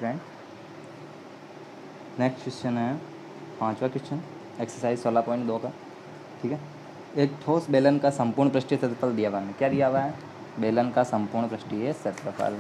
Student. Next question है 5वां question exercise 16.2 का। ठीक है, एक ठोस बेलन का संपूर्ण पृष्ठीय क्षेत्रफल दिया हुआ है। क्या दिया हुआ है? बेलन का संपूर्ण पृष्ठीय क्षेत्रफल।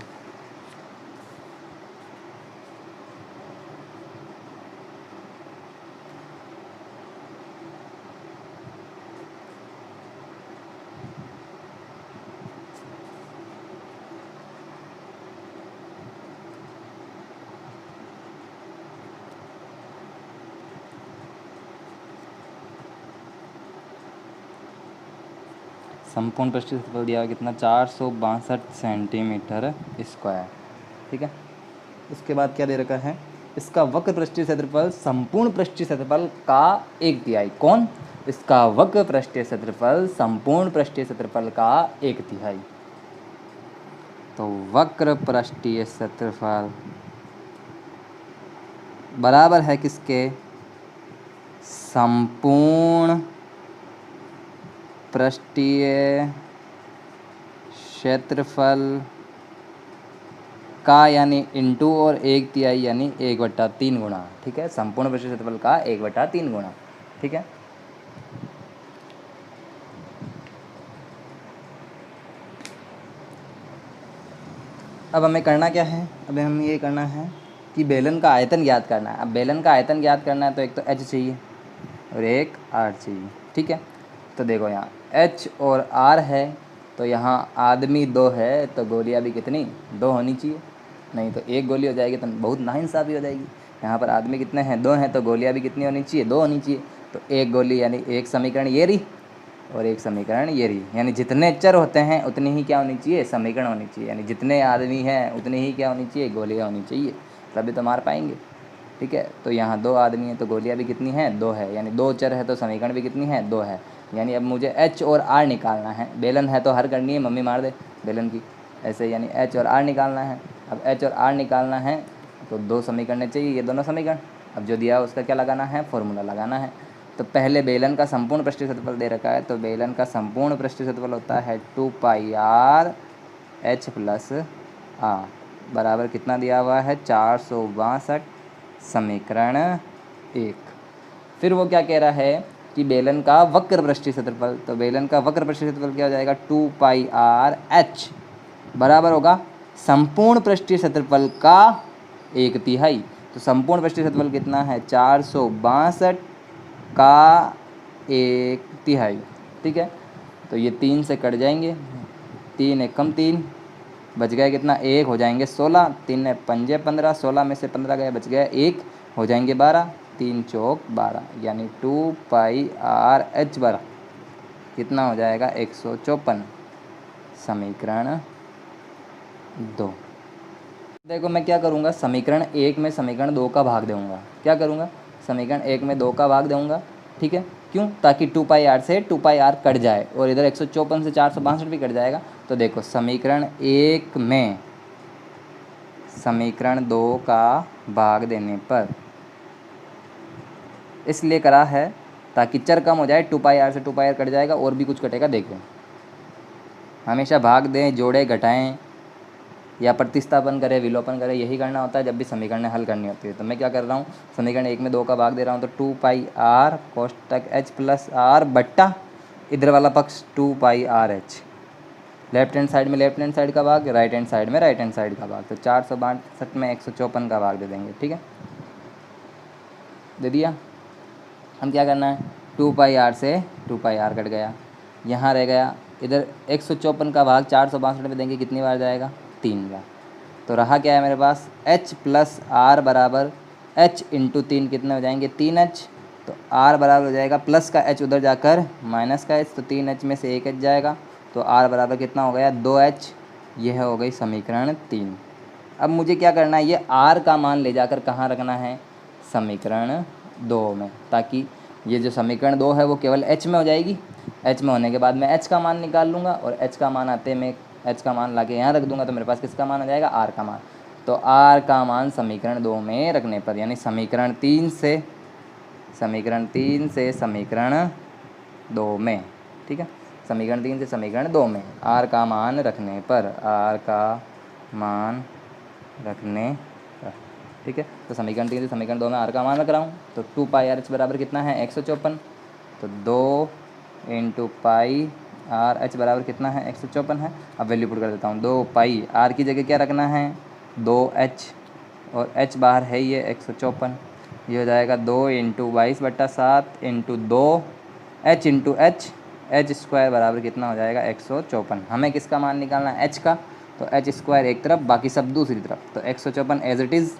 संपूर्ण पृष्ठीय क्षेत्रफल दिया हुआ कितना? 462 सेंटीमीटर स्क्वायर। ठीक है, उसके बाद क्या दे रखा है? इसका वक्र पृष्ठीय क्षेत्रफल संपूर्ण पृष्ठीय क्षेत्रफल का 1/3। कौन? इसका वक्र पृष्ठीय क्षेत्रफल संपूर्ण पृष्ठीय क्षेत्रफल का 1/3। तो वक्र पृष्ठीय क्षेत्रफल बराबर है किसके? संपूर्ण पृष्ठीय क्षेत्रफल का, यानी इंटू और 1/3 यानी 1/3 गुणा। ठीक है, संपूर्ण पृष्ठीय क्षेत्रफल का 1/3 गुणा। ठीक है, अब हमें करना क्या है? अब हमें ये करना है कि बेलन का आयतन ज्ञात करना है। अब बेलन का आयतन ज्ञात करना है तो एक तो h चाहिए और एक r चाहिए। ठीक है, तो देखो यहाँ h और r है, तो यहाँ आदमी 2 है, तो गोलियाँ भी कितनी? 2 होनी चाहिए, नहीं तो एक गोली हो जाएगी तो बहुत नाइंसाफ़ी हो जाएगी। यहाँ पर आदमी कितने हैं? 2 हैं, तो गोलियाँ भी कितनी होनी चाहिए? 2 होनी चाहिए। तो एक गोली यानी एक समीकरण ये रही और एक समीकरण ये रही, यानी जितने चर होते हैं उतनी ही क्या होनी चाहिए? समीकरण होनी चाहिए। यानी जितने आदमी हैं उतनी ही क्या होनी चाहिए? गोलियाँ होनी चाहिए, तभी तो मार पाएंगे। ठीक है, तो यहाँ 2 आदमी हैं तो गोलियाँ भी कितनी हैं? 2 है, यानी 2 चर है तो समीकरण भी कितनी है? 2 है। यानी अब मुझे h और r निकालना है। बेलन है तो हर करनी है, मम्मी मार दे बेलन की ऐसे, यानी h और r निकालना है। अब h और r निकालना है तो 2 समीकरण चाहिए, ये दोनों समीकरण। अब जो दिया है उसका क्या लगाना है? फॉर्मूला लगाना है। तो पहले बेलन का संपूर्ण पृष्ठीय क्षेत्रफल दे रखा है, तो बेलन का संपूर्ण पृष्ठीय क्षेत्रफल होता है 2πr h प्लस r बराबर कितना दिया हुआ है? 462 समीकरण 1। फिर वो क्या कह रहा है कि बेलन का वक्र पृष्ठीय क्षेत्रफल, तो बेलन का वक्र पृष्ठीय क्षेत्रफल क्या हो जाएगा? 2πr h बराबर होगा संपूर्ण पृष्ठीय क्षेत्रफल का 1/3। तो संपूर्ण पृष्ठीय क्षेत्रफल कितना है? 462 का 1/3। ठीक है, तो ये 3 से कट जाएंगे, 3 एक कम 3 बच गया कितना? 1 हो जाएंगे 16, 3 ने 5 15, 16 में से 15 गया, बच गया 1 हो जाएंगे 12, 3 चौक 12, यानी 2πr h बराबर कितना हो जाएगा? 154 समीकरण 2। देखो मैं क्या करूँगा, समीकरण 1 में समीकरण 2 का भाग दूँगा। क्या करूँगा? समीकरण 1 में 2 का भाग दूँगा। ठीक है, क्यों? ताकि 2πr से 2πr कट जाए और इधर 154 से 462 भी कट जाएगा। तो देखो समीकरण 1 में समीकरण 2 का भाग देने पर इसलिए करा है ताकि चर कम हो जाए, 2πr से 2πr कट जाएगा और भी कुछ कटेगा। देखो हमेशा भाग दें, जोड़े, घटाएं या प्रतिस्थापन करें, विलोपन करें, यही करना होता है जब भी समीकरण हल करनी होती है। तो मैं क्या कर रहा हूँ, समीकरण 1 में 2 का भाग दे रहा हूँ, तो 2πr कोष्टक h प्लस r बट्टा इधर वाला पक्ष 2πr h, left hand side में लेफ्ट हैंड साइड का भाग, राइट हैंड साइड में राइट हैंड साइड का भाग। तो 462 में 154 का भाग दे देंगे। ठीक है, दे दिया। हम क्या करना है, 2πr से 2πr कट गया, यहाँ रह गया, इधर 154 का भाग 462 में देंगे, कितनी बार जाएगा? 3 बार। तो रहा क्या है मेरे पास? h प्लस r बराबर h इंटू 3 कितने हो जाएंगे? 3h। तो r बराबर हो जाएगा प्लस का h उधर जाकर माइनस का h, तो 3h में से 1h जाएगा, तो r बराबर कितना हो गया? 2h। यह हो गई समीकरण 3। अब मुझे क्या करना है, ये r का मान ले जाकर कहाँ रखना है? समीकरण 2 में, ताकि ये जो समीकरण 2 है वो केवल h में हो जाएगी। h में होने के बाद मैं h का मान निकाल लूँगा और h का मान आते मैं h का मान लाके यहाँ रख दूँगा, तो मेरे पास किसका मान आ जाएगा? r का मान। तो r का मान समीकरण 2 में रखने पर, यानी समीकरण 3 से समीकरण 2 में, ठीक है, समीकरण 3 से समीकरण 2 में r का मान रखने पर, r का मान रखने पर ठीक है। तो समीकरण 3 से समीकरण 2 में आर का मान रख रहा हूँ, तो 2 पाई आर एच बराबर कितना है 154, तो 2 इंटू पाई आर एच बराबर कितना है 154 है। अब वैल्यू पुट कर देता हूँ, 2 पाई आर की जगह क्या रखना है 2h, और h बाहर है ये 154, ये हो जाएगा 2 into 22/7 into 2 h into H square बराबर कितना हो जाएगा 154। हमें किसका मान निकालना है h का, तो एच स्क्वायर एक तरफ बाकी सब दूसरी तरफ, तो 154 एज इट इज़।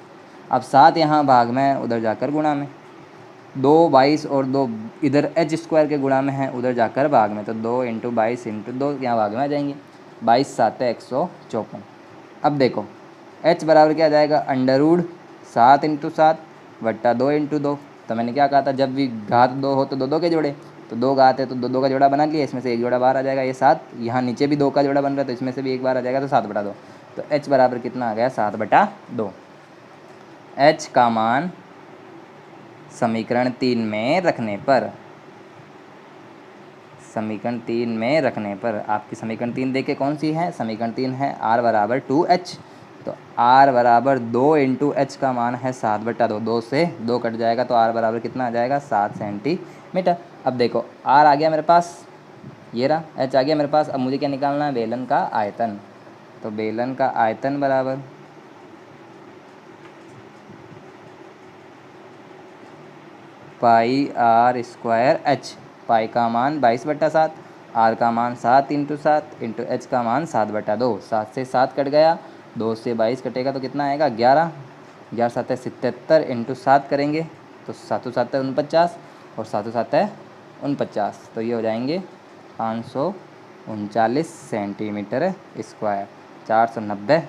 अब 7 यहाँ भाग में, उधर जाकर गुणा में, 2 22 और 2 इधर एच स्क्वायर के गुणा में है, उधर जाकर भाग में, तो 2 इंटू 22 इंटू 2 यहाँ भाग में आ जाएंगे, 22 7 है 154। अब देखो h बराबर क्या आ जाएगा अंडर रूट 7 इंटू 7 बट्टा 2 इंटू 2। तो मैंने क्या कहा था, जब भी घात 2 हो तो 2 2 के जोड़े, तो 2 घात है तो 2 2 का जोड़ा बना लिया, इसमें से एक जोड़ा बाहर आ जाएगा, ये 7, यहाँ नीचे भी 2 का जोड़ा बन रहा है तो इसमें से भी एक बार आ जाएगा, तो 7/2। तो h बराबर कितना आ गया 7/2। h का मान समीकरण 3 में रखने पर, समीकरण 3 में रखने पर आपकी समीकरण 3 देखे कौन सी है, समीकरण 3 है r बराबर 2h, तो r बराबर 2 इंटू एच का मान है 7/2, 2 से 2 कट जाएगा तो r बराबर कितना आ जाएगा 7 सेंटीमीटर। अब देखो r आ गया मेरे पास, ये रहा h आ गया मेरे पास। अब मुझे क्या निकालना है, बेलन का आयतन, तो बेलन का आयतन बराबर पाई आर स्क्वायर एच, पाई का मान 22/7, आर का मान 7 इंटू 7 इंटू एच का मान 7/2। 7 से 7 कट गया, 2 से 22 कटेगा तो कितना आएगा 11, 11 7 77 इंटू 7 करेंगे तो 7 7 49 और 7 7 49, तो ये हो जाएंगे 539 सेंटीमीटर स्क्वायर। 490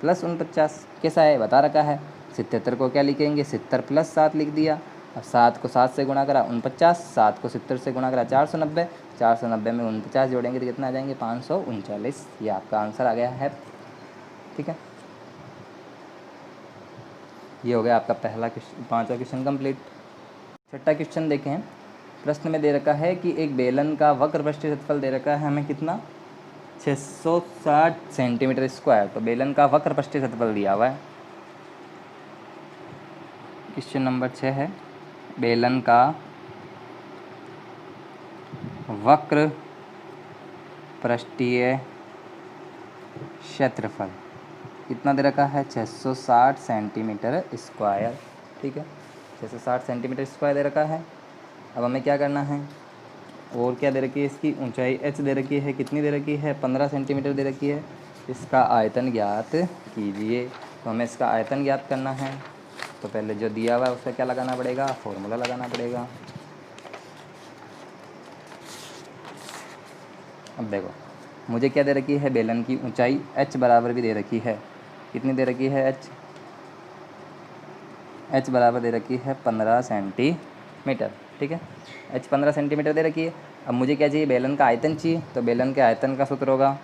प्लस 49 कैसा है बता रखा है, 77 को क्या लिखेंगे 70 प्लस 7 लिख दिया। अब 7 को 7 से गुणा करा 49, 7 को 70 से गुणा करा 490, 490 में 49 जोड़ेंगे तो कितना आ जाएंगे 539। ये आपका आंसर आ गया है। ठीक है, ये हो गया आपका पहला क्वेश्चन, 5वां क्वेश्चन कंप्लीट। छठा क्वेश्चन देखें, प्रश्न में दे रखा है कि एक बेलन का वक्र पृष्ठीय क्षेत्रफल दे रखा है हमें कितना 660 सेंटीमीटर स्क्वायर। तो बेलन का वक्र पृष्ठीय क्षेत्रफल दिया हुआ है। क्वेश्चन नंबर 6 है, बेलन का वक्र पृष्ठीय क्षेत्रफल कितना दे रखा है 660 सेंटीमीटर स्क्वायर। ठीक है, 660 सेंटीमीटर स्क्वायर दे रखा है। अब हमें क्या करना है, और क्या दे रखी है, इसकी ऊंचाई h दे रखी है, कितनी दे रखी है 15 सेंटीमीटर दे रखी है। इसका आयतन ज्ञात कीजिए। तो हमें इसका आयतन ज्ञात करना है, तो पहले जो दिया हुआ है उसका क्या लगाना पड़ेगा, फॉर्मूला लगाना पड़ेगा। अब देखो मुझे क्या दे रखी है, बेलन की ऊंचाई h बराबर भी दे रखी है, कितनी दे रखी है h बराबर दे रखी है 15 सेंटीमीटर। ठीक है, h 15 सेंटीमीटर दे रखी है। अब मुझे क्या चाहिए, बेलन का आयतन चाहिए। तो बेलन के आयतन का सूत्र होगा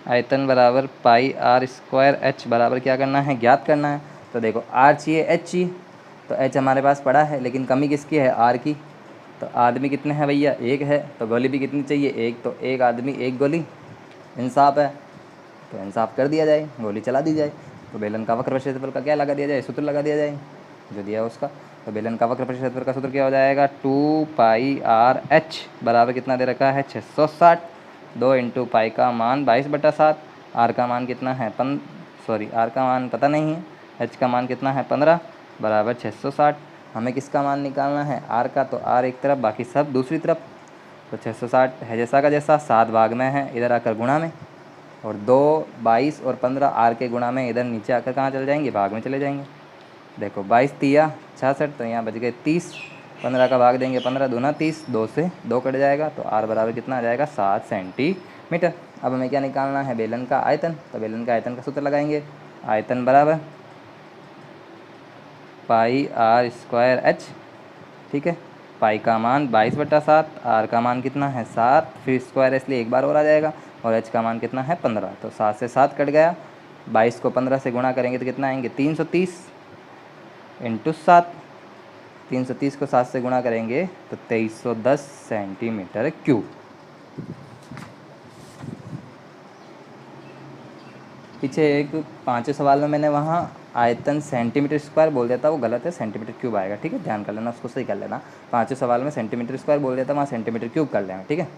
आयतन बराबर पाई आर स्क्वायर एच बराबर क्या करना है, ज्ञात करना है। तो देखो r चाहिए h चाहिए, तो h हमारे पास पड़ा है, लेकिन कमी किसकी है r की। तो आदमी कितने हैं भैया, एक है, तो गोली भी कितनी चाहिए एक, तो एक आदमी एक गोली, इंसाफ है तो इंसाफ कर दिया जाए, गोली चला दी जाए। तो बेलन का वक्र पृष्ठीय क्षेत्रफल का क्या लगा दिया जाए, सूत्र लगा दिया जाए जो दिया है उसका। तो बेलन का वक्र पृष्ठीय क्षेत्रफल का सूत्र क्या हो जाएगा 2 पाई आर एच बराबर कितना दे रखा है 660, 2 इंटू पाई का मान 22/7, आर का मान कितना है आर का मान पता नहीं है, एच का मान कितना है 15 बराबर 660। हमें किसका मान निकालना है, आर का। तो आर एक तरफ बाकी सब दूसरी तरफ, तो 660 है जैसा का जैसा, 7 भाग में है, इधर आकर गुणा में, और 2 22 और 15 आर के गुणा में इधर नीचे आकर कहाँ चले जाएंगे, भाग में चले जाएंगे। देखो 22 तिया 66, तो यहाँ बच गए 30, 15 का भाग देंगे 15 दूना 30, 2 से 2 कट जाएगा, तो आर बराबर कितना आ जाएगा 7 सेंटीमीटर। अब हमें क्या निकालना है, बेलन का आयतन। तो बेलन का आयतन का सूत्र लगाएंगे, आयतन बराबर पाई आर स्क्वायर एच। ठीक है, पाई का मान 22/7, आर का मान कितना है 7, फिर स्क्वायर इसलिए एक बार और आ जाएगा, और एच का मान कितना है 15। तो 7 से 7 कट गया, 22 को 15 से गुणा करेंगे तो कितना आएंगे 330 इंटू 7, 330 को 7 से गुणा करेंगे तो 2310 सेंटीमीटर क्यूब। पीछे एक 5वें सवाल में मैंने वहाँ आयतन सेंटीमीटर स्क्वायर बोल दिया था, वो गलत है, सेंटीमीटर क्यूब आएगा। ठीक है, ध्यान कर लेना, उसको सही कर लेना। 5वें सवाल में सेंटीमीटर स्क्वायर बोल दिया था, वहाँ सेंटीमीटर क्यूब कर लेना। ठीक है,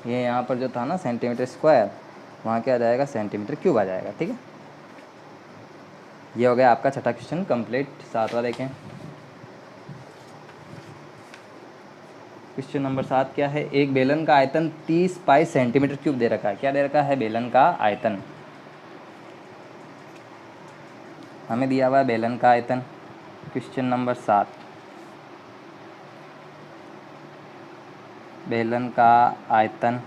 ये यहाँ पर जो था ना सेंटीमीटर स्क्वायर, वहाँ क्या आ जाएगा, सेंटीमीटर क्यूब आ जाएगा। ठीक है, ये हो गया आपका छठा क्वेश्चन कंप्लीट। 7वां देखें। क्वेश्चन नंबर 7 क्या है, एक बेलन का आयतन 30 पाई सेंटीमीटर क्यूब दे रखा है। क्या दे रखा है, बेलन का आयतन। हमें दिया हुआ है बेलन का आयतन। क्वेश्चन नंबर 7, बेलन का आयतन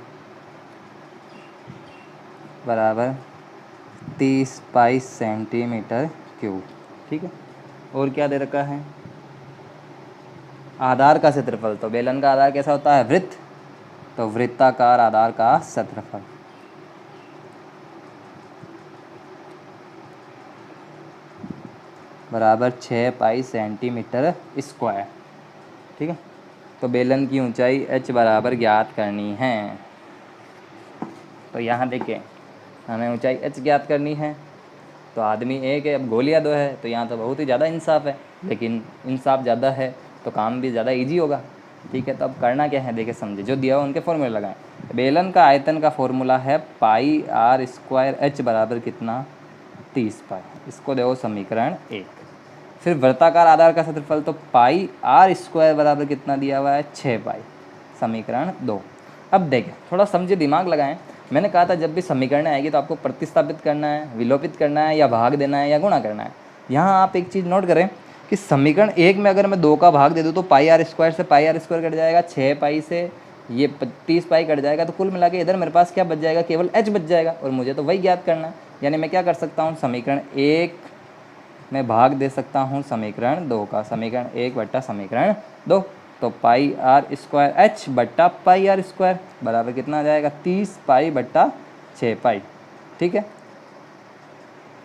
बराबर 30 पाई सेंटीमीटर क्यूब। ठीक है, और क्या दे रखा है, आधार का क्षेत्रफल। तो बेलन का आधार कैसा होता है, वृत्त, तो वृत्ताकार आधार का क्षेत्रफल बराबर 6 पाई सेंटीमीटर स्क्वायर। ठीक है, तो बेलन की ऊंचाई h बराबर ज्ञात करनी है। तो यहाँ देखें, हमें ऊंचाई h ज्ञात करनी है, तो आदमी एक है, अब गोलियाँ 2 है, तो यहाँ तो बहुत ही ज़्यादा इंसाफ है, लेकिन इंसाफ ज़्यादा है तो काम भी ज़्यादा इजी होगा। ठीक है, तो अब करना क्या है, देखे समझे, जो दिया हुआ उनके फॉर्मूले लगाएं। बेलन का आयतन का फॉर्मूला है पाई आर स्क्वायर, h बराबर कितना, 30 पाई। इसको देखो समीकरण 1। फिर वृत्ताकार आधार का क्षेत्रफल, तो पाई आर स्क्वायर बराबर कितना दिया हुआ है, 6 पाई, समीकरण 2। अब देखें, थोड़ा समझे, दिमाग लगाएं। मैंने कहा था जब भी समीकरण आएगी तो आपको प्रतिस्थापित करना है, विलोपित करना है, या भाग देना है, या गुणा करना है। यहाँ आप एक चीज़ नोट करें कि समीकरण 1 में अगर मैं 2 का भाग दे दूँ तो पाई आर स्क्वायर से पाई आर स्क्वायर कट जाएगा, 6 पाई से ये 30 पाई कट जाएगा, तो कुल मिला के इधर मेरे पास क्या बच जाएगा, केवल h बच जाएगा, और मुझे तो वही ज्ञात करना है। यानी मैं क्या कर सकता हूँ, समीकरण 1 में भाग दे सकता हूँ समीकरण 2 का, समीकरण 1 बट्टा समीकरण 2। तो पाई आर स्क्वायर h बट्टा पाई आर स्क्वायर बराबर कितना आ जाएगा, 30 पाई बट्टा 6 पाई। ठीक है,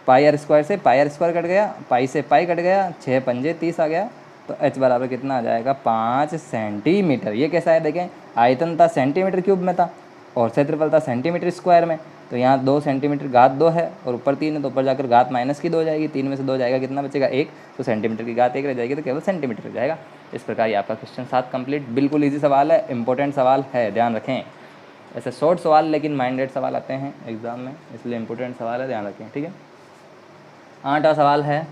पाई आर स्क्वायर से पाई आर स्क्वायर कट गया, पाई से पाई कट गया, 6 पंजे 30 आ गया, तो h बराबर कितना आ जाएगा, 5 सेंटीमीटर। ये कैसा है, देखें, आयतन था सेंटीमीटर क्यूब में था और क्षेत्रफल था सेंटीमीटर स्क्वायर में, तो यहाँ 2 सेंटीमीटर घात 2 है और ऊपर 3 है, तो ऊपर जाकर घात माइनस की 2 जाएगी, 3 में से 2 जाएगा, कितना बचेगा, 1, तो सेंटीमीटर की घात 1 रह जाएगी, तो केवल सेंटीमीटर रह जाएगा। इस प्रकार ये आपका क्वेश्चन 7 कंप्लीट। बिल्कुल ईजी सवाल है, इंपॉर्टेंट सवाल है, ध्यान रखें। ऐसे शॉर्ट सवाल लेकिन माइंडेड सवाल आते हैं एग्जाम में, इसलिए इंपॉर्टेंट सवाल है, ध्यान रखें। ठीक है, 8वां सवाल है,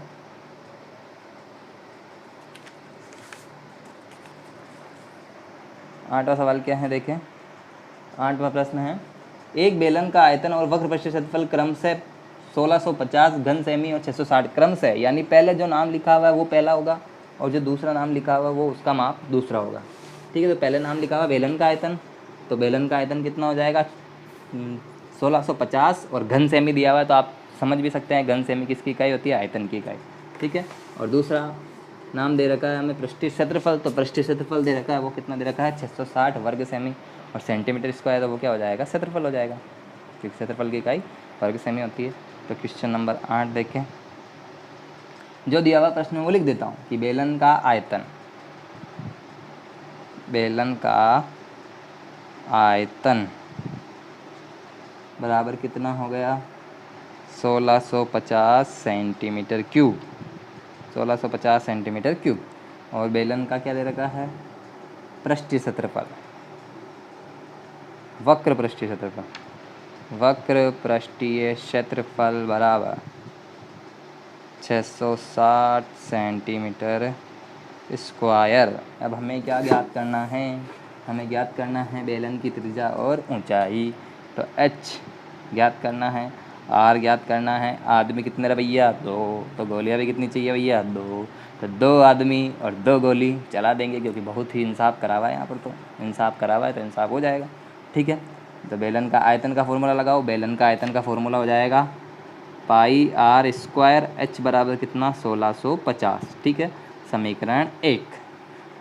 आठवां सवाल क्या है, देखें, 8वां प्रश्न है, एक बेलन का आयतन और वक्र पृष्ठ क्षेत्रफल क्रम से 1650 घन सेमी और 660 क्रम से, यानी पहले जो नाम लिखा हुआ है वो पहला होगा और जो दूसरा नाम लिखा हुआ है वो उसका माप दूसरा होगा। ठीक है, तो पहले नाम लिखा हुआ बेलन का आयतन, तो बेलन का आयतन कितना हो जाएगा, 1650, और घन सेमी दिया हुआ है, तो आप समझ भी सकते हैं घन सेमी किसकी इकाई होती है, आयतन की इकाई। ठीक है, और दूसरा नाम दे रखा है हमें पृष्ठीय क्षेत्रफल, तो पृष्ठीय क्षेत्रफल दे रखा है वो कितना दे रखा है, 660 वर्ग सेमी, और सेंटीमीटर स्क्वायर, तो वो क्या हो जाएगा, क्षेत्रफल हो जाएगा, क्योंकि क्षेत्रफल की इकाई वर्ग सेमी होती है। तो क्वेश्चन नंबर 8 देखें, जो दिया हुआ प्रश्न वो लिख देता हूँ कि बेलन का आयतन, बेलन का आयतन बराबर कितना हो गया, 1650 सेंटीमीटर क्यूब, 1650 सेंटीमीटर क्यूब, और बेलन का क्या दे रखा है, पृष्ठीय क्षेत्रफल, वक्र पृष्ठीय क्षेत्रफल, वक्र पृष्ठीय क्षेत्रफल बराबर 660 सेंटीमीटर स्क्वायर। अब हमें क्या ज्ञात करना है, हमें ज्ञात करना है बेलन की त्रिज्या और ऊंचाई, तो h ज्ञात करना है, r ज्ञात करना है, आदमी कितने रहे भैया, 2, तो गोलियाँ भी कितनी चाहिए भैया, 2, तो 2 आदमी और 2 गोली चला देंगे, क्योंकि बहुत ही इंसाफ करा हुआ है यहाँ पर, तो इंसाफ करा हुआ है तो इंसाफ हो जाएगा। ठीक है, तो बेलन का आयतन का फॉर्मूला लगाओ, बेलन का आयतन का फॉर्मूला हो जाएगा पाई आर स्क्वायर, h बराबर कितना, 1650। ठीक है, समीकरण 1।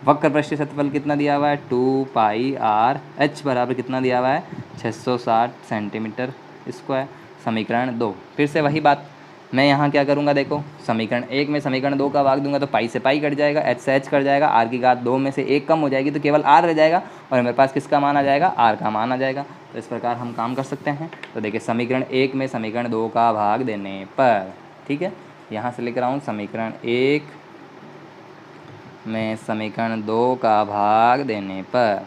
वक्र पृष्ठीय क्षेत्रफल कितना दिया हुआ है, 2 पाई आर, h बराबर कितना दिया हुआ है, 660 सेंटीमीटर स्क्वायर, समीकरण 2। फिर से वही बात, मैं यहाँ क्या करूँगा, देखो समीकरण 1 में समीकरण 2 का भाग दूंगा तो पाई से पाई कट जाएगा, एच से एच कट जाएगा, आर की घात 2 में से 1 कम हो जाएगी तो केवल आर रह जाएगा और मेरे पास किसका मान आ जाएगा, आर का मान आ जाएगा। तो इस प्रकार हम काम कर सकते हैं। तो देखिए समीकरण 1 में समीकरण 2 का भाग देने पर, ठीक है, यहाँ से लिख रहा हूँ समीकरण 1 में समीकरण 2 का भाग देने पर।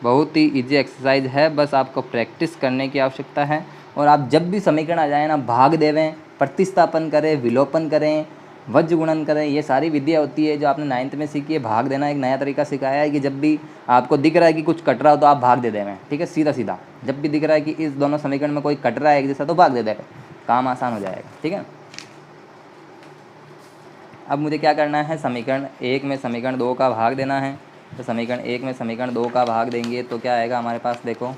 बहुत ही इजी एक्सरसाइज है, बस आपको प्रैक्टिस करने की आवश्यकता है। और आप जब भी समीकरण आ जाए ना, भाग देवें, प्रतिस्थापन करें, विलोपन करें, वज्र गुणन करें, ये सारी विद्या होती है जो आपने 9th में सीखी है। भाग देना एक नया तरीका सिखाया है कि जब भी आपको दिख रहा है कि कुछ कट रहा हो तो आप भाग दे देवें, ठीक है, सीधा सीधा। जब भी दिख रहा है कि इस दोनों समीकरण में कोई कट रहा है एक जैसा तो भाग दे देवें, काम आसान हो जाएगा, ठीक है। अब मुझे क्या करना है, समीकरण 1 में समीकरण 2 का भाग देना है। तो समीकरण 1 में समीकरण 2 का भाग देंगे तो क्या आएगा हमारे पास, देखो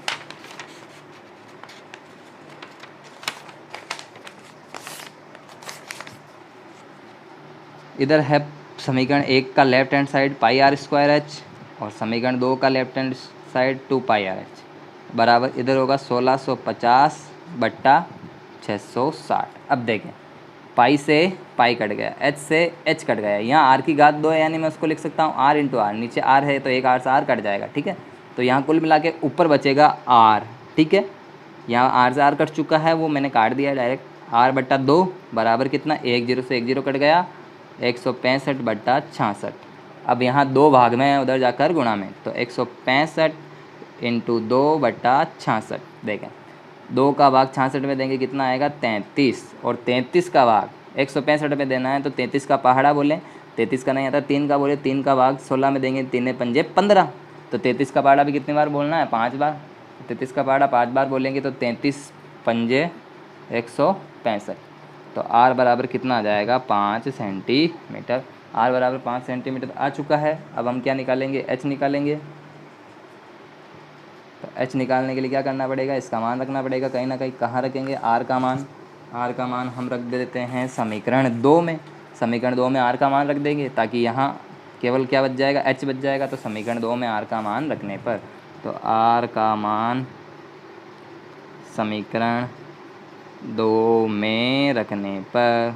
इधर है समीकरण 1 का left hand side pi r square h और समीकरण 2 का left hand side 2 pi r h बराबर इधर होगा 1650 बट्टा 660। अब देखें पाई से पाई कट गया, एच से एच कट गया, यहाँ आर की घात 2 है यानी मैं उसको लिख सकता हूँ आर इंटू आर, नीचे आर है तो एक आर से आर कट जाएगा, ठीक है। तो यहाँ कुल मिला के ऊपर बचेगा आर, ठीक है। यहाँ आर से आर कट चुका है, वो मैंने काट दिया डायरेक्ट, आर बट्टा 2 बराबर कितना, 1 0 से 1 0 कट गया, 165 बट्टा 66। अब यहाँ 2 भाग में है, उधर जाकर गुणा में, तो 165 इंटू 2 बट्टा 66। देखें 2 का भाग 66 में देंगे कितना आएगा, 33, और 33 का भाग 165 में देना है तो 33 का पहाड़ा बोले, 33 का नहीं आता 3 का बोले, 3 का भाग 16 में देंगे, 3 पंजे 15, तो 33 का पहाड़ा भी कितनी बार बोलना है, 5 बार। 33 का पहाड़ा 5 बार बोलेंगे तो 33 पंजे 165, तो आर बराबर कितना आ जाएगा, 5 सेंटीमीटर। आर बराबर 5 सेंटीमीटर आ चुका है। अब हम क्या निकालेंगे, एच निकालेंगे। तो एच निकालने के लिए क्या करना पड़ेगा, इसका मान रखना पड़ेगा कहीं ना कहीं। कहाँ रखेंगे, आर का मान, आर का मान हम रख देते हैं समीकरण 2 में। समीकरण 2 में आर का मान रख देंगे ताकि यहाँ केवल क्या बच जाएगा, एच बच जाएगा। तो समीकरण 2 में आर का मान रखने पर, तो आर का मान समीकरण 2 में रखने पर,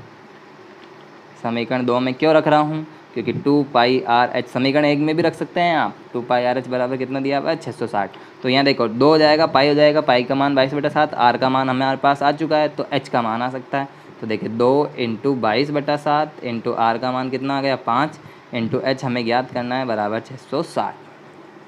समीकरण 2 में क्यों रख रहा हूँ, क्योंकि 2 पाई आर एच, समीकरण 1 में भी रख सकते हैं आप। 2 पाई आर एच बराबर कितना दिया हुआ है, 660। तो यहाँ देखो 2 हो जाएगा, पाई हो जाएगा, पाई का मान 22/7, आर का मान हमारे पास आ चुका है, तो एच का मान आ सकता है। तो देखिए 2 इंटू 22/7 इंटू आर का मान कितना आ गया, 5 इंटू एच हमें ज्ञात करना है बराबर 660।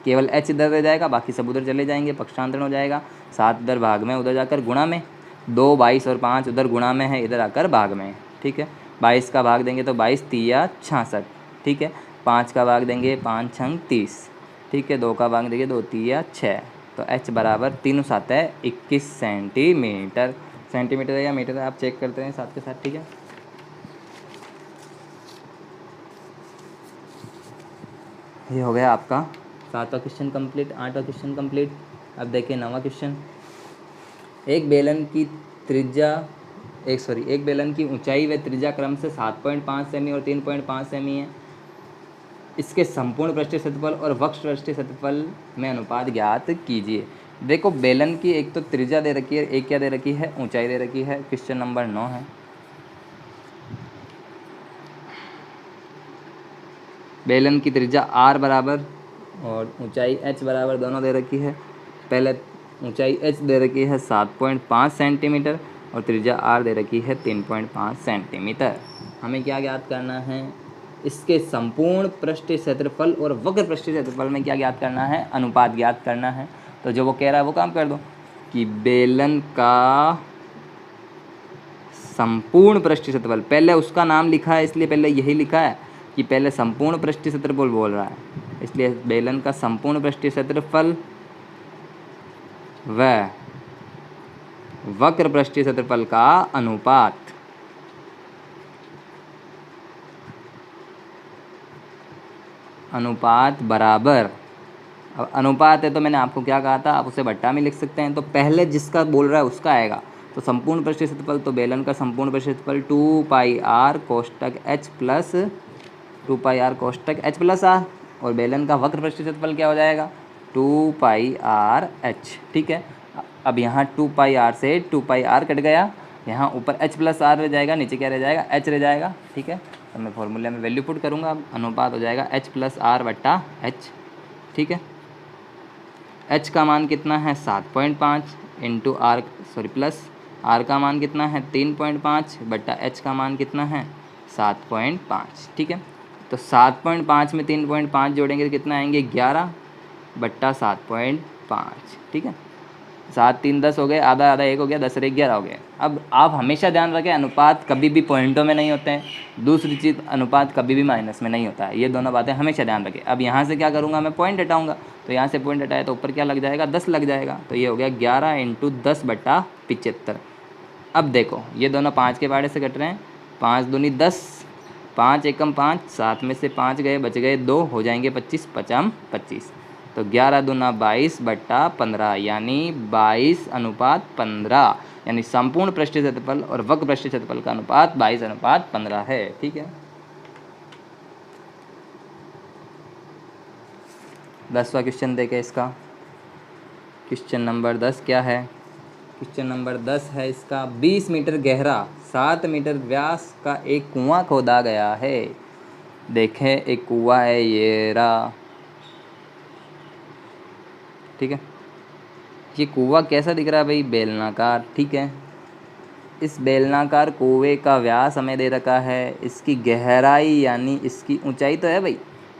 केवल एच इधर रह जाएगा, बाकी सब उधर चले जाएंगे, पक्षांतरण हो जाएगा। 7 इधर भाग में, उधर जाकर गुणा में, 2 22 और 5 उधर गुणा में है, इधर आकर भाग में, ठीक है। 22 का भाग देंगे तो 22 तिया 66, ठीक है। 5 का भाग देंगे 5 छंग 30, ठीक है। 2 का भाग देंगे 2 तिया 6, तो एच बराबर 3 7 है 21 सेंटीमीटर। सेंटीमीटर है या मीटर है आप चेक करते हैं साथ के साथ, ठीक है। ये हो गया आपका 7वां क्वेश्चन कंप्लीट, 8वां क्वेश्चन कंप्लीट। अब देखिए 9वां क्वेश्चन। एक बेलन की ऊंचाई व त्रिज्या क्रम से 7.5 सेमी और 3.5 सेमी है। इसके संपूर्ण पृष्ठीय क्षेत्रफल और वक्र पृष्ठीय क्षेत्रफल में अनुपात ज्ञात कीजिए। देखो बेलन की एक तो त्रिज्या दे रखी है, एक क्या दे रखी है, ऊंचाई दे रखी है। क्वेश्चन नंबर 9 है। बेलन की त्रिज्या r बराबर और ऊंचाई h बराबर दोनों दे रखी है। पहले ऊंचाई h दे रखी है 7.5 सेंटीमीटर और त्रिज्या r दे रखी है 3.5 सेंटीमीटर। हमें क्या ज्ञात करना है, इसके संपूर्ण पृष्ठीय क्षेत्रफल और वक्र पृष्ठीय क्षेत्रफल में क्या ज्ञात करना है, अनुपात ज्ञात करना है। तो जो वो कह रहा है वो काम कर दो कि बेलन का संपूर्ण पृष्ठीय क्षेत्रफल, पहले उसका नाम लिखा है इसलिए पहले यही लिखा है कि पहले संपूर्ण पृष्ठीय क्षेत्रफल बोल रहा है, इसलिए बेलन का संपूर्ण पृष्ठीय क्षेत्रफल व वक्र पृष्ठीय क्षेत्रफल का अनुपात बराबर। अब अनुपात है तो मैंने आपको क्या कहा था, आप उसे बट्टा में लिख सकते हैं। तो पहले जिसका बोल रहा है उसका आएगा। तो संपूर्ण पृष्ठीय क्षेत्रफल, तो बेलन का संपूर्ण पृष्ठीय क्षेत्रफल 2 पाई आर कोष्टक एच प्लस 2 पाई आर कोष्टक एच प्लस आर, और बेलन का वक्र पृष्ठीय क्षेत्रफल क्या हो जाएगा, 2 पाई आर एच, ठीक है। अब यहाँ 2 पाई आर से 2 पाई आर कट गया, यहाँ ऊपर h प्लस आर रह जाएगा, नीचे क्या रह जाएगा, h रह जाएगा। ठीक है, तो मैं फॉर्मूले में वैल्यू पुट करूँगा, अब अनुपात हो जाएगा h प्लस आर बट्टा h। ठीक है, h का मान कितना है 7.5 इंटू आर प्लस आर का मान कितना है 3.5 बट्टा h का मान कितना है 7.5। ठीक है, तो 7.5 में 3.5 जोड़ेंगे तो कितना आएंगे 11 बट्टा 7.5। ठीक है, 7 3 10 हो गए, आधा आधा 1 हो गया, 10 और 1 11 हो गया। अब आप हमेशा ध्यान रखें, अनुपात कभी भी पॉइंटों में नहीं होते हैं। दूसरी चीज़, अनुपात कभी भी माइनस में नहीं होता है। ये दोनों बातें हमेशा ध्यान रखें। अब यहाँ से क्या करूँगा, मैं पॉइंट हटाऊँगा, तो यहाँ से पॉइंट हटाया तो ऊपर क्या लग जाएगा 10 लग जाएगा। तो ये हो गया 11 इंटू 10 बट्टा 75। अब देखो ये दोनों 5 के बाड़े से कट रहे हैं, 5 दूनी 10, 5 एकम 5, 7 में से 5 गए, बच गए 2, हो जाएंगे 25, 5 25। तो 11 दूना 22 बट्टा 15 यानी 22:15, यानी संपूर्ण पृष्ठीय क्षेत्रफल और वक्र पृष्ठीय क्षेत्रफल का अनुपात 22:15 है। ठीक है, 10वां क्वेश्चन देखें इसका। क्वेश्चन नंबर 10 क्या है, क्वेश्चन नंबर 10 है इसका, 20 मीटर गहरा 7 मीटर व्यास का एक कुआं खोदा गया है। देखें एक कुआं है, ये रहा। ठीक है, ये कुआं कैसा दिख रहा है भाई, बेलनाकार। ठीक है, इस बेलनाकार कुएं का व्यास हमें दे रखा है, इसकी गहराई यानी इसकी ऊंचाई तो है भाई,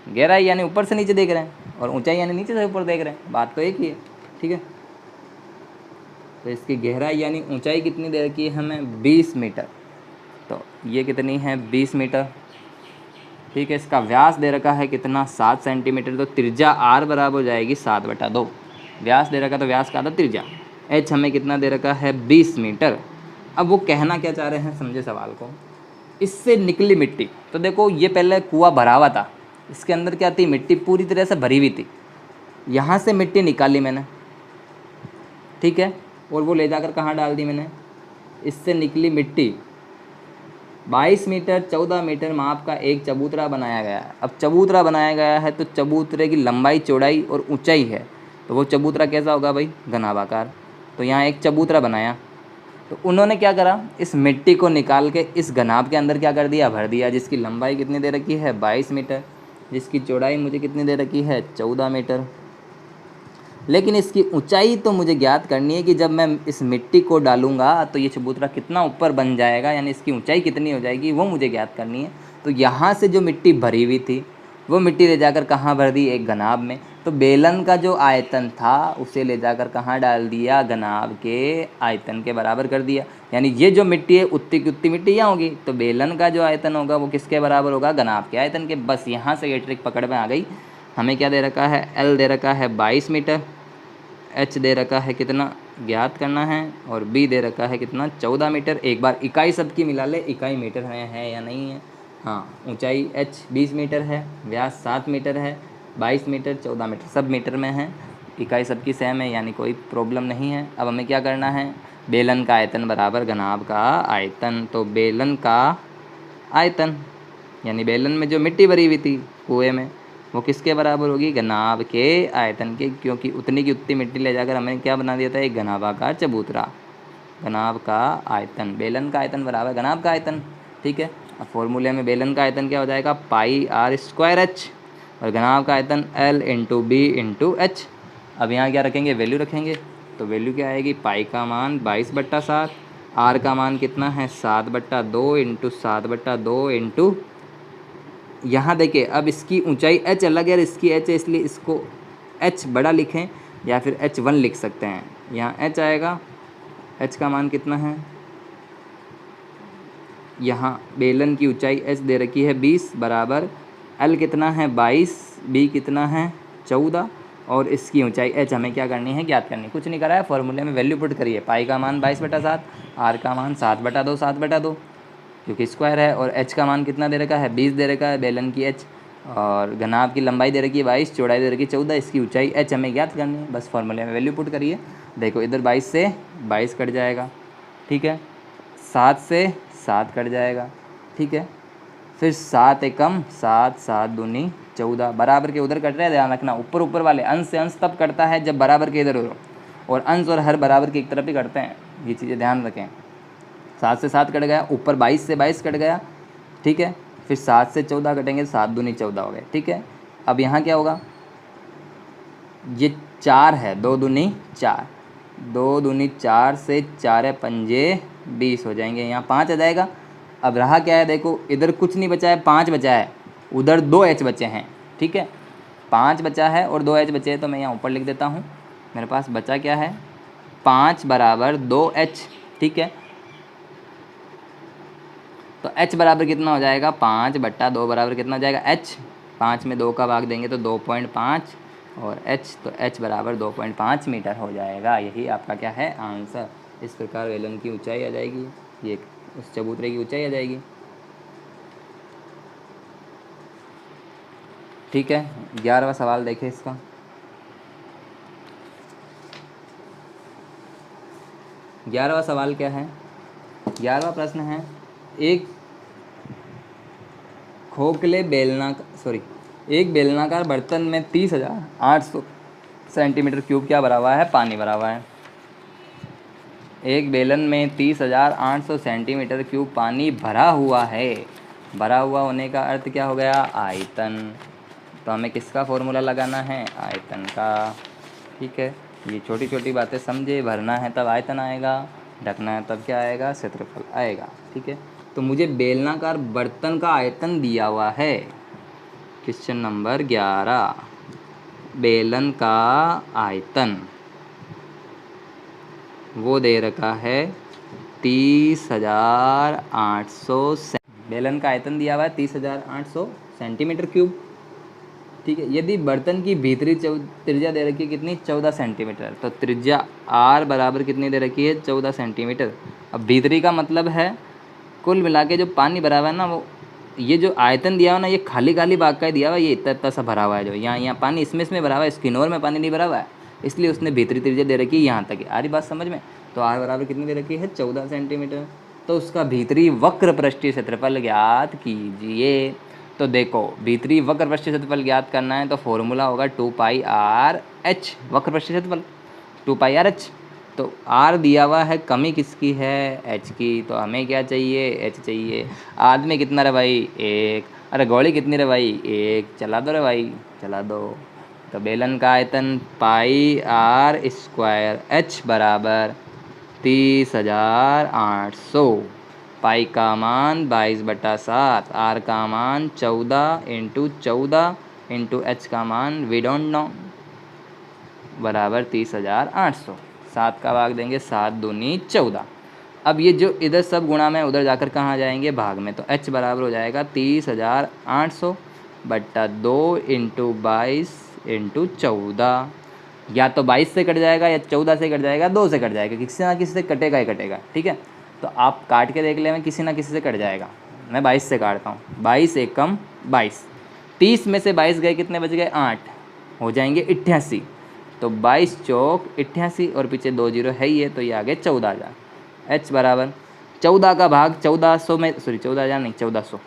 गहराई यानी ऊपर से नीचे देख रहे हैं और ऊंचाई यानी नीचे से ऊपर देख रहे हैं, बात तो एक ही है। ठीक है, तो इसकी गहराई यानी ऊंचाई कितनी दे रखी है हमें 20 मीटर, तो ये कितनी है 20 मीटर। ठीक है, इसका व्यास दे रखा है कितना 7 सेंटीमीटर, तो त्रिज्या r बराबर हो जाएगी 7/2। व्यास दे रखा तो व्यास का आधा त्रिज्या, h हमें कितना दे रखा है 20 मीटर। अब वो कहना क्या चाह रहे हैं, समझे सवाल को। इससे निकली मिट्टी, तो देखो ये पहले कुआं भरा हुआ था, इसके अंदर क्या थी, मिट्टी पूरी तरह से भरी हुई थी। यहाँ से मिट्टी निकाली मैंने, ठीक है, और वो ले जाकर कहाँ डाल दी मैंने, इससे निकली मिट्टी 22 मीटर 14 मीटर माप का एक चबूतरा बनाया गया है। अब चबूतरा बनाया गया है तो चबूतरे की लंबाई चौड़ाई और ऊंचाई है, तो वो चबूतरा कैसा होगा भाई, घनाभाकार। तो यहाँ एक चबूतरा बनाया, तो उन्होंने क्या करा, इस मिट्टी को निकाल के इस घनाभ के अंदर क्या कर दिया, भर दिया, जिसकी लंबाई कितनी दे रखी है 22 मीटर, जिसकी चौड़ाई मुझे कितनी दे रखी है 14 मीटर। लेकिन इसकी ऊंचाई तो मुझे ज्ञात करनी है कि जब मैं इस मिट्टी को डालूंगा तो ये चबूतरा कितना ऊपर बन जाएगा, यानी इसकी ऊंचाई कितनी हो जाएगी, वो मुझे ज्ञात करनी है। तो यहाँ से जो मिट्टी भरी हुई थी वो मिट्टी ले जाकर कहाँ भर दी, एक घनाभ में। तो बेलन का जो आयतन था उसे ले जाकर कहाँ डाल दिया, घनाभ के आयतन के बराबर कर दिया। यानी ये जो मिट्टी है उतनी की उतनी मिट्टी यहाँ होगी, तो बेलन का जो आयतन होगा वो किसके बराबर होगा, घनाभ के आयतन के। बस यहाँ से ये ट्रिक पकड़ में आ गई। हमें क्या दे रखा है, एल दे रखा है 22 मीटर, एच दे रखा है कितना ज्ञात करना है, और बी दे रखा है कितना 14 मीटर। एक बार इकाई सबकी मिला ले, इकाई मीटर है या नहीं है। हाँ, ऊंचाई एच 20 मीटर है, व्यास 7 मीटर है, 22 मीटर 14 मीटर सब मीटर में है, इकाई सबकी सेम है, यानी कोई प्रॉब्लम नहीं है। अब हमें क्या करना है, बेलन का आयतन बराबर घनाभ का आयतन। तो बेलन का आयतन यानी बेलन में जो मिट्टी भरी हुई थी कुएँ में वो किसके बराबर होगी, घनाभ के आयतन के, क्योंकि उतनी की उतनी मिट्टी ले जाकर हमने क्या बना दिया था, एक घनाभाकार चबूतरा। घनाभ का आयतन, बेलन का आयतन बराबर घनाभ का आयतन। ठीक है, अब फॉर्मूले में बेलन का आयतन क्या हो जाएगा, पाई आर स्क्वायर एच, और घनाभ का आयतन l into b into h. अब यहाँ क्या रखेंगे, वैल्यू रखेंगे, तो वैल्यू क्या आएगी, पाई का मान 22/7, आर का मान कितना है 7/2 इंटू 7/2 इंटू, यहाँ देखिए अब इसकी ऊंचाई h अलग है और इसकी h है, इसलिए इसको h बड़ा लिखें या फिर h1 लिख सकते हैं। यहाँ h आएगा, h का मान कितना है, यहाँ बेलन की ऊंचाई h दे रखी है 20 बराबर l कितना है 22, b कितना है 14, और इसकी ऊंचाई h हमें क्या करनी है, ज्ञात करनी। कुछ नहीं करा है, फॉर्मूले में वैल्यू पुट करिए। पाई का मान 22/7, आर का मान 7/2 7/2 क्योंकि स्क्वायर है, और h का मान कितना दे रखा है 20 दे रखा है बेलन की h, और घनाभ की लंबाई दे रखी है 22, चौड़ाई दे रखी है 14, इसकी ऊंचाई h हमें ज्ञात करनी है। बस फॉर्मूले में वैल्यू पुट करिए। देखो इधर 22 से 22 कट जाएगा, ठीक है, 7 से 7 कट जाएगा, ठीक है, फिर 7 एकम 7, 7 दूनी 14, बराबर के उधर कट रहे हैं, ध्यान रखना। ऊपर ऊपर वाले अंश से अंश तब कटता है जब बराबर के इधर हो, और अंश और हर बराबर की एक तरफ ही कटते हैं, ये चीज़ें ध्यान रखें। 7 से 7 कट गया, ऊपर 22 से 22 कट गया, ठीक है। फिर 7 से 14 कटेंगे, 7 दूनी 14 हो गए, ठीक है। अब यहाँ क्या होगा, ये 4 है, 2 दूनी 4, 2 दूनी 4 से 4 पंजे 20 हो जाएंगे, यहाँ 5 आ जाएगा। अब रहा क्या है, देखो इधर कुछ नहीं बचा है, 5 बचा है, उधर 2 एच बचे हैं, ठीक है। 5 बचा है और 2 एच बचे हैं, तो मैं यहाँ ऊपर लिख देता हूँ। मेरे पास बचा क्या है, 5 बराबर 2 एच, ठीक है। तो h बराबर कितना हो जाएगा, 5/2 बराबर कितना हो जाएगा h, 5 में 2 का भाग देंगे तो 2.5 और h, तो h बराबर 2.5 मीटर हो जाएगा। यही आपका क्या है, आंसर। इस प्रकार बेलन की ऊंचाई आ जाएगी, ये उस चबूतरे की ऊंचाई आ जाएगी, ठीक है। 11वां सवाल देखें इसका। 11वां सवाल क्या है, 11वां प्रश्न है, एक बेलनाकार बर्तन में 30,800 सेंटीमीटर क्यूब क्या भरा हुआ है, पानी भरा हुआ है। एक बेलन में 30,800 सेंटीमीटर क्यूब पानी भरा हुआ है। भरा हुआ होने का अर्थ क्या हो गया, आयतन। तो हमें किसका फॉर्मूला लगाना है, आयतन का, ठीक है। ये छोटी छोटी बातें समझे, भरना है तब आयतन आएगा, ढकना है तब क्या आएगा, क्षेत्रफल आएगा, ठीक है। तो मुझे बेलनाकार बर्तन का आयतन दिया हुआ है, क्वेश्चन नंबर 11, बेलन का आयतन वो दे रखा है 30,800। बेलन का आयतन दिया हुआ है 30,800 सेंटीमीटर क्यूब, ठीक है। यदि बर्तन की भीतरी त्रिज्या दे रखी है कितनी, 14 सेंटीमीटर, तो त्रिज्या r बराबर कितनी दे रखी है, 14 सेंटीमीटर। अब भीतरी का मतलब है कुल मिला के जो पानी भरा हुआ है ना, वो ये जो आयतन दिया हुआ ना, ये खाली खाली भाग का ही दिया हुआ है, ये इतना इतना सा भरा हुआ है, जो यहाँ पानी इसमें भरा हुआ है, स्किनोर में पानी नहीं भरा हुआ है, इसलिए उसने भीतरी त्रिज्या दे रखी है यहाँ तक। आ रही बात समझ में। तो r बराबर कितनी दे रखी है, 14 सेंटीमीटर। तो उसका भीतरी वक्र पृष्ठीय क्षेत्रफल ज्ञात कीजिए। तो देखो भीतरी वक्र पृष्ठीय क्षेत्रफल ज्ञात करना है तो फॉर्मूला होगा 2πr/h, वक्र पृष्ठीय क्षेत्रफल 2πr/h। तो r दिया हुआ है, कमी किसकी है, h की, तो हमें क्या चाहिए, h चाहिए। आदमी कितना रे भाई, 1। अरे घोड़ी कितनी रे भाई, 1। चला दो रे भाई, चला दो। तो बेलन का आयतन πr² h बराबर 30,800, पाई का मान 22/7, आर का मान 14 × 14 × h का मान वी डोंट नो, बराबर 30,800। 7 का भाग देंगे, 7 दूनी 14। अब ये जो इधर सब गुणा में उधर जाकर कहाँ जाएंगे, भाग में। तो h बराबर हो जाएगा 30,800/2 × 22 × 14। या तो 22 से कट जाएगा या 14 से कट जाएगा, 2 से कट जाएगा, किसी ना किसी से कटेगा ही कटेगा, ठीक है। तो आप काट के देख लें, किसी ना किसी से कट जाएगा। मैं 22 से काटता हूँ, 22 एकम 22, 30 में से 22 गए, कितने बच गए, 8 हो जाएंगे 88। तो 22 चौक 88 और पीछे 2 जीरो है ही है, तो ये आगे 14,000। h बराबर 14 का भाग 1400 में, सॉरी 14,000 नहीं 1400,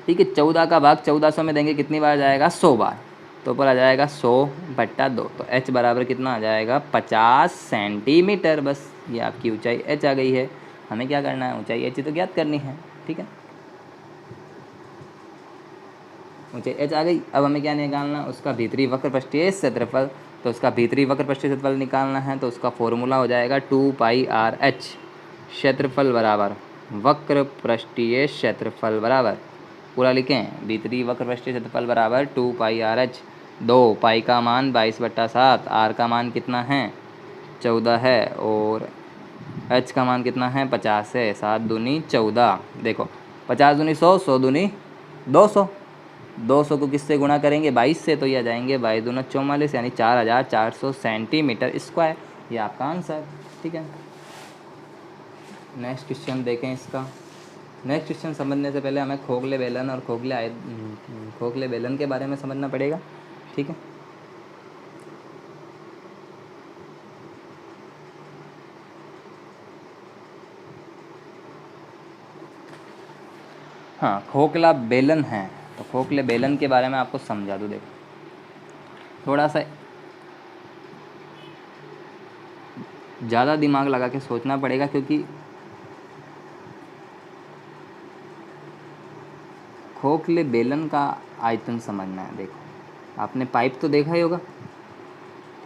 ठीक है। 14 का भाग 1400 में देंगे, कितनी बार जाएगा, 100 बार, तो ऊपर आ जाएगा 100/2। तो h बराबर कितना आ जाएगा, 50 सेंटीमीटर। बस ये आपकी ऊंचाई h आ गई है। हमें क्या करना है, ऊंचाई h तो ज्ञात करनी है, ठीक है। ऊंचाई h आ गई। अब हमें क्या निकालना, उसका भीतरी वक्र पृष्ठीय क्षेत्रफल। तो उसका भीतरी वक्र पृष्ठीय क्षेत्रफल निकालना है, तो उसका फॉर्मूला हो जाएगा 2πr/h, क्षेत्रफल बराबर वक्र पृष्ठीय क्षेत्रफल बराबर, पूरा लिखें, भीतरी वक्र पृष्ठीय क्षेत्रफल बराबर 2πr/h। 2 पाई का मान 22/7, आर का मान कितना है, 14 है, और h का मान कितना है, 50 है। 7 दूनी 14, देखो 50 दूनी 100, 100 दूनी 200, 200 को किससे गुणा करेंगे, 22 से, तो ये आ जाएंगे 22 दूना 44, यानी 4,400 सेंटीमीटर स्क्वायर। ये आपका आंसर, ठीक है। नेक्स्ट क्वेश्चन देखें इसका। नेक्स्ट क्वेश्चन समझने से पहले हमें खोखले बेलन और खोखले बेलन के बारे में समझना पड़ेगा, ठीक है। हाँ, खोखला बेलन है, तो खोखले बेलन के बारे में आपको समझा दूँ। देखो थोड़ा सा ज़्यादा दिमाग लगा के सोचना पड़ेगा, क्योंकि खोखले बेलन का आयतन समझना है। देखो आपने पाइप तो देखा ही होगा,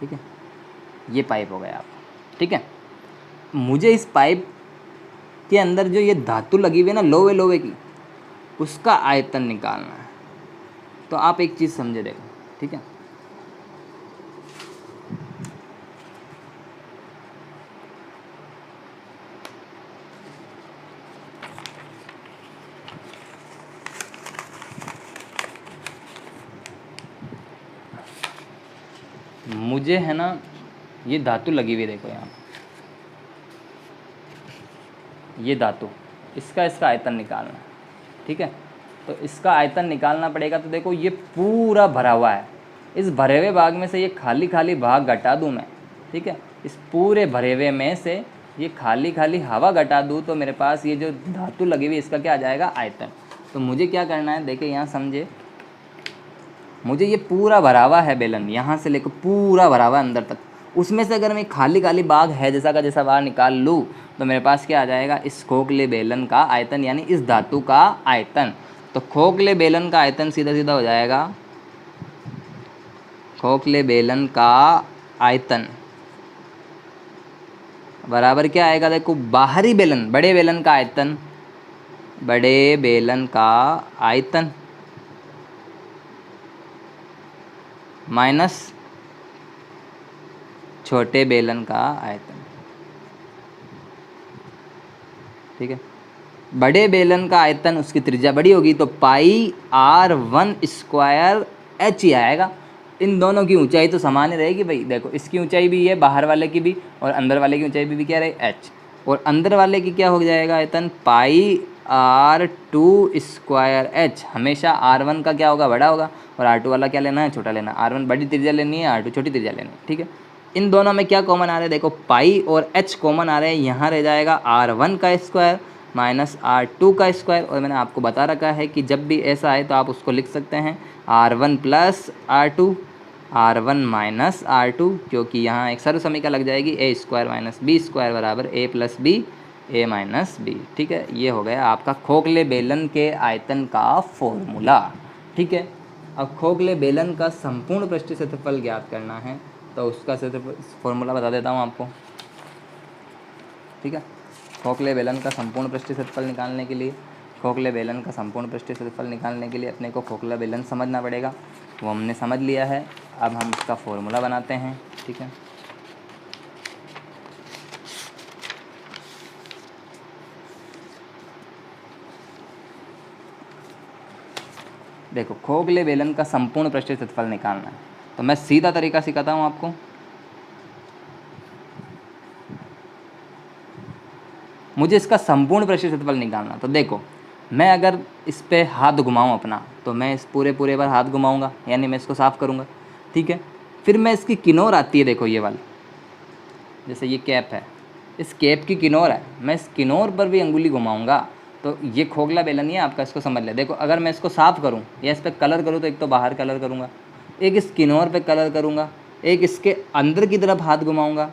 ठीक है, ये पाइप हो गया आपका, ठीक है। मुझे इस पाइप के अंदर जो ये धातु लगी हुई है ना लोहे लोहे की, उसका आयतन निकालना है। तो आप एक चीज़ समझे, देखो, ठीक है। मुझे है ना ये धातु लगी हुई, देखो यहाँ ये धातु, इसका आयतन निकालना है, ठीक है। तो इसका आयतन निकालना पड़ेगा। तो देखो ये पूरा भरा हुआ है, इस भरे हुए भाग में से ये खाली खाली भाग घटा दूँ मैं, ठीक है। इस पूरे भरे हुए में से ये खाली खाली हवा घटा दूँ तो मेरे पास ये जो धातु लगी हुई इसका क्या आ जाएगा, आयतन। तो मुझे क्या करना है, देखिए यहाँ समझे, मुझे ये पूरा भरा हुआ है बेलन, यहाँ से लेकर पूरा भरा हुआ अंदर तक, उसमें से अगर मैं खाली खाली भाग है जैसा का जैसा बाहर निकाल लूँ तो मेरे पास क्या आ जाएगा, इस खोखले बेलन का आयतन, यानी इस धातु का आयतन। तो खोखले बेलन का आयतन सीधा सीधा हो जाएगा, खोखले बेलन का आयतन बराबर क्या आएगा, देखो बाहरी बेलन, बड़े बेलन का आयतन, बड़े बेलन का आयतन माइनस छोटे बेलन का आयतन, ठीक है। बड़े बेलन का आयतन, उसकी त्रिज्या बड़ी होगी तो पाई r1 स्क्वायर h ही आएगा। इन दोनों की ऊंचाई तो समान ही रहेगी भाई। देखो इसकी ऊंचाई भी है, बाहर वाले की भी, और अंदर वाले की ऊंचाई भी क्या रहे, h। और अंदर वाले की क्या हो जाएगा आयतन, पाई r2 स्क्वायर h। हमेशा r1 का क्या होगा, बड़ा होगा, और r2 वाला क्या लेना है, छोटा लेना है। r1 बड़ी त्रिज्या लेनी है, r2 छोटी त्रिज्या लेनी है, ठीक है। इन दोनों में क्या कॉमन आ रहा है, देखो पाई और h कॉमन आ रहे हैं। यहाँ रह जाएगा r1 का स्क्वायर माइनस r2 का स्क्वायर। और मैंने आपको बता रखा है कि जब भी ऐसा आए तो आप उसको लिख सकते हैं r1 plus r2, r1 minus r2, क्योंकि यहाँ एक सर्व समीकरण लग जाएगी, a square minus b square बराबर a plus b, a minus b, ठीक है। ये हो गया आपका खोखले बेलन के आयतन का फॉर्मूला, ठीक है। अब खोखले बेलन का संपूर्ण पृष्ठीय क्षेत्रफल ज्ञात करना है, तो उसका फॉर्मूला बता देता हूँ आपको, ठीक है। खोखले बेलन का संपूर्ण पृष्ठीय क्षेत्रफल निकालने के लिए, खोखले बेलन का संपूर्ण पृष्ठीय क्षेत्रफल निकालने के लिए अपने को खोखला बेलन समझना पड़ेगा। वो हमने समझ लिया है, अब हम उसका फॉर्मूला बनाते हैं, ठीक है। देखो खोखले बेलन का संपूर्ण पृष्ठीय क्षेत्रफल निकालना है, तो मैं सीधा तरीका सिखाता हूँ आपको। मुझे इसका संपूर्ण पृष्ठीय क्षेत्रफल निकालना, तो देखो मैं अगर इस पे हाथ घुमाऊँ अपना, तो मैं इस पूरे पर हाथ घुमाऊँगा, यानी मैं इसको साफ़ करूँगा, ठीक है। फिर मैं इसकी किनोर आती है, देखो ये वाली, जैसे ये कैप है, इस कैप की किनोर है, मैं इस किनोर पर भी अंगुली घुमाऊँगा तो ये खोखला बेलन ही है आपका, इसको समझ ले। देखो अगर मैं इसको साफ़ करूँ या इस पर कलर करूँ, तो एक तो बाहर कलर करूँगा, एक इस किनोर पे कलर करूँगा, एक इसके अंदर की तरफ हाथ घुमाऊँगा,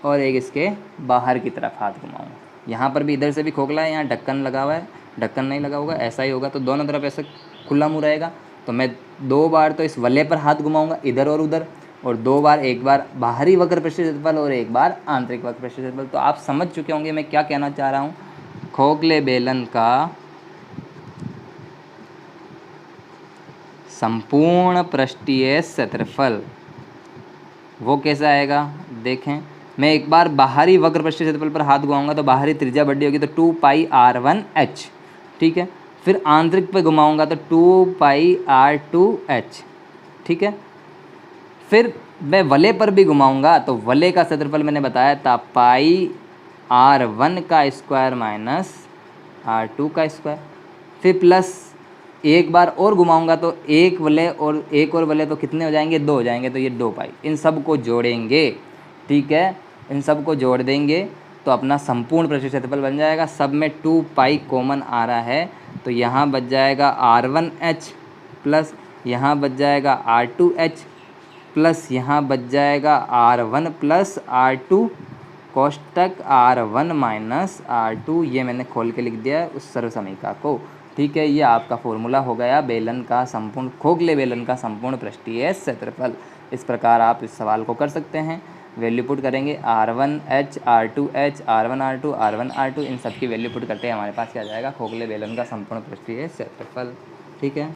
और एक इसके बाहर की तरफ हाथ घुमाऊँगा। यहाँ पर भी इधर से भी खोखला है, यहाँ ढक्कन लगा हुआ है, ढक्कन नहीं लगा होगा, ऐसा ही होगा। तो दोनों तरफ ऐसे खुला मुँह रहेगा। तो मैं 2 बार तो इस वलय पर हाथ घुमाऊँगा, इधर और उधर, और 2 बार, एक बार बाहरी वक्र पृष्ठीय क्षेत्रफल और एक बार आंतरिक वक्र पृष्ठीय क्षेत्रफल। तो आप समझ चुके होंगे मैं क्या कहना चाह रहा हूँ। खोखले बेलन का संपूर्ण पृष्ठीय क्षेत्रफल वो कैसा आएगा, देखें। मैं एक बार बाहरी वक्र पृष्ठीय क्षेत्रफल पर हाथ घुमाऊंगा तो बाहरी त्रिज्या बड़ी होगी, तो 2 पाई r1h, ठीक है। फिर आंतरिक पे घुमाऊंगा तो 2 पाई r2h, ठीक है। फिर मैं वलय पर भी घुमाऊंगा तो वलय का क्षेत्रफल मैंने बताया था पाई r1 का स्क्वायर माइनस r2 का स्क्वायर। फिर प्लस एक बार और घुमाऊंगा तो एक वलय और एक और वलय, तो कितने हो जाएंगे, 2 हो जाएंगे, तो ये 2 पाई। इन सब को जोड़ेंगे, ठीक है, इन सब को जोड़ देंगे तो अपना संपूर्ण पृष्ठीय क्षेत्रफल बन जाएगा। सब में 2 पाई कॉमन आ रहा है, तो यहाँ बच जाएगा r1h प्लस यहाँ बच जाएगा r2h प्लस यहाँ बच जाएगा r1 plus r2 कोष्टक r1 minus r2। ये मैंने खोल के लिख दिया है उस सर्व समीकरण को। ठीक है, ये आपका फॉर्मूला हो गया बेलन का संपूर्ण, खोखले बेलन का संपूर्ण पृष्ठीय क्षेत्रफल। इस प्रकार आप इस सवाल को कर सकते हैं। वैल्यू पुट करेंगे R1H, R2H, R1R2, R1R2, इन सब की वैल्यू पुट करते हैं हमारे पास क्या आ जाएगा, खोखले बेलन का संपूर्ण पृष्ठीय क्षेत्रफल। ठीक है।